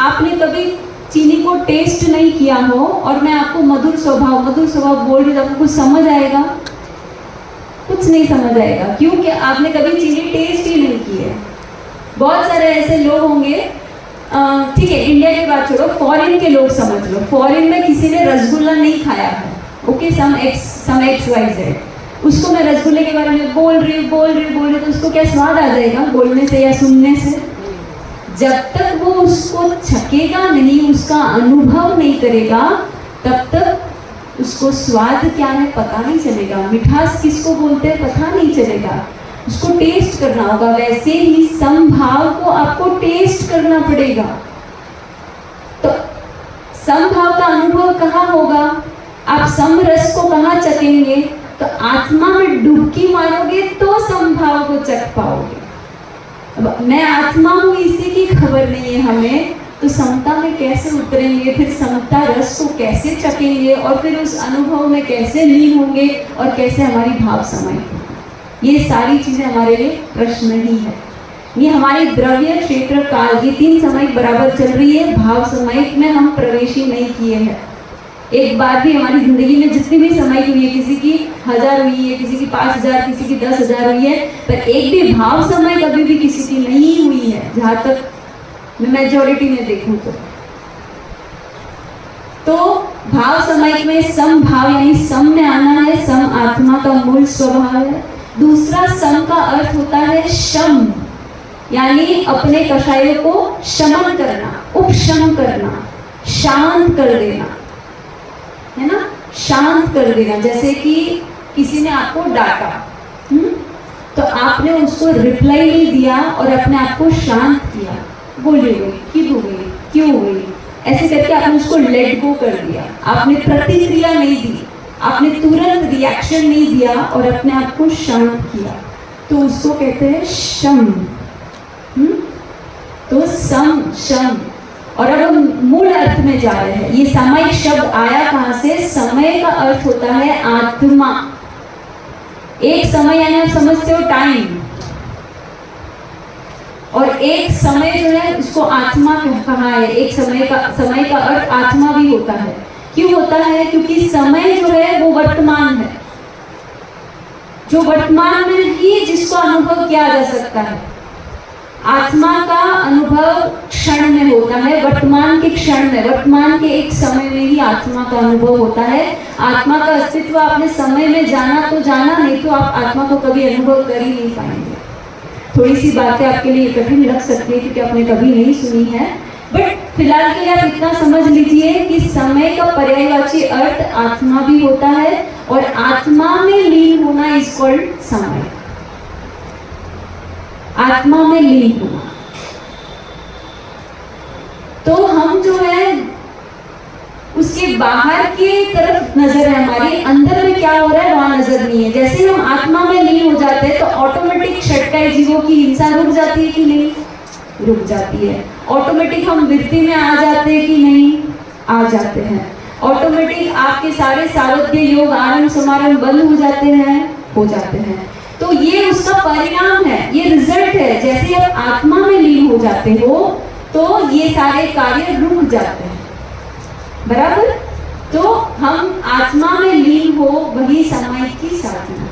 आपने कभी चीनी को टेस्ट नहीं किया हो और मैं आपको मधुर स्वभाव बोल रही हूँ, आपको कुछ समझ आएगा? कुछ नहीं समझ आएगा। क्योंकि आपने कभी चीनी टेस्ट ही नहीं की है। बहुत सारे ऐसे लोग होंगे, ठीक है, इंडिया की बात छोड़ो, फॉरेन के लोग समझ लो। फॉरेन में किसी ने रसगुल्ला नहीं खाया है, ओके, सम एक्स वाई जेड, उसको मैं रसगुल्ले के बारे में बोल रही हूँ, तो उसको क्या स्वाद आ जाएगा बोलने से या सुनने से? जब तक वो उसको छकेगा नहीं, उसका अनुभव नहीं करेगा, तब तक उसको स्वाद क्या है पता नहीं चलेगा, मिठास किसको बोलते हैं पता नहीं चलेगा। उसको टेस्ट करना होगा। वैसे ही समभाव को आपको टेस्ट करना पड़ेगा। तो समभाव का अनुभव कहाँ होगा? आप समरस को कहाँ चखेंगे? तो आत्मा में डुबकी मारोगे तो समभाव को चख पाओगे। अब मैं आत्मा हूँ इसी की खबर नहीं है हमें, तो समता में कैसे उतरेंगे, फिर समता रस को कैसे चखेंगे और फिर उस अनुभव में कैसे लीन होंगे और कैसे हमारी भाव समाहित होगी? ये सारी चीजें हमारे लिए प्रश्न ही है। ये हमारी द्रव्य क्षेत्र काल ये 3 समाहित बराबर चल रही है। भाव समाहित में हम प्रवेश ही नहीं किए हैं। एक बार भी हमारी जिंदगी में जितनी भी समाहित हुई है, किसी की 1000 हुई है, किसी की 5000, किसी की 10,000 हुई है, पर एक भी भाव समाहित कभी भी किसी की नहीं हुई है, जहां तक मैं मेजॉरिटी में देखूं तो भाव समाहित में समभाव यानी सम में आना है। सम आत्मा का मूल स्वभाव है। दूसरा सम का अर्थ होता है शम, यानी अपने कषायों को शमन करना, उपशम करना, शांत कर देना, है ना, शांत कर देना। जैसे कि किसी ने आपको डांटा, तो आपने उसको रिप्लाई नहीं दिया और अपने आप को शांत किया, बोली हुई, क्यों हुई, ऐसे करके आपने उसको लेट गो कर दिया। आपने प्रतिक्रिया नहीं दी, आपने तुरंत रिएक्शन नहीं दिया और अपने आप को शांत किया, तो उसको कहते हैं शम। तो सम शम। और अब हम मूल अर्थ में जा रहे हैं। ये सामयिक शब्द आया कहां से? समय का अर्थ होता है आत्मा। एक समय यानी आप समझते हो टाइम, और एक समय जो है उसको आत्मा कहा है। एक समय का अर्थ आत्मा भी होता है। क्यों होता है? क्योंकि समय जो है वो वर्तमान है, जो वर्तमान में ही जिसको अनुभव किया जा सकता है। आत्मा का अनुभव क्षण में होता है, वर्तमान के क्षण में, वर्तमान के एक समय में ही आत्मा का अनुभव होता है। आत्मा का अस्तित्व आपने समय में जाना तो जाना, नहीं तो आप आत्मा को कभी अनुभव कर ही नहीं पाएंगे। थोड़ी सी बातें आपके लिए कठिन लग सकती है क्योंकि आपने कभी नहीं सुनी है, बट फिलहाल के लिए आप इतना समझ लीजिए कि समय का पर्यायवाची अर्थ आत्मा भी होता है और आत्मा में लीन होना इज कॉल्ड समय। आत्मा में लीन होना। तो हम जो है उसके बाहर की तरफ नजर है हमारी, अंदर में क्या हो रहा है वहां नजर नहीं है। जैसे हम आत्मा में लीन हो जाते हैं तो ऑटोमेटिक षटकाय जीवों की हिंसा रुक जाती है कि नहीं? रुक जाती है। ऑटोमेटिक हम वृत्ति में आ जाते हैं कि नहीं? आ जाते हैं। ऑटोमेटिक आपके सारे सारोध्य योग आरंभ समारंभ बंद हो जाते हैं, हो जाते हैं। तो ये उसका परिणाम है, ये रिजल्ट है। जैसे आप आत्मा में लीन हो जाते हो तो ये सारे कार्य रुक जाते हैं, बराबर। तो हम आत्मा में लीन हो वही समय की साधना।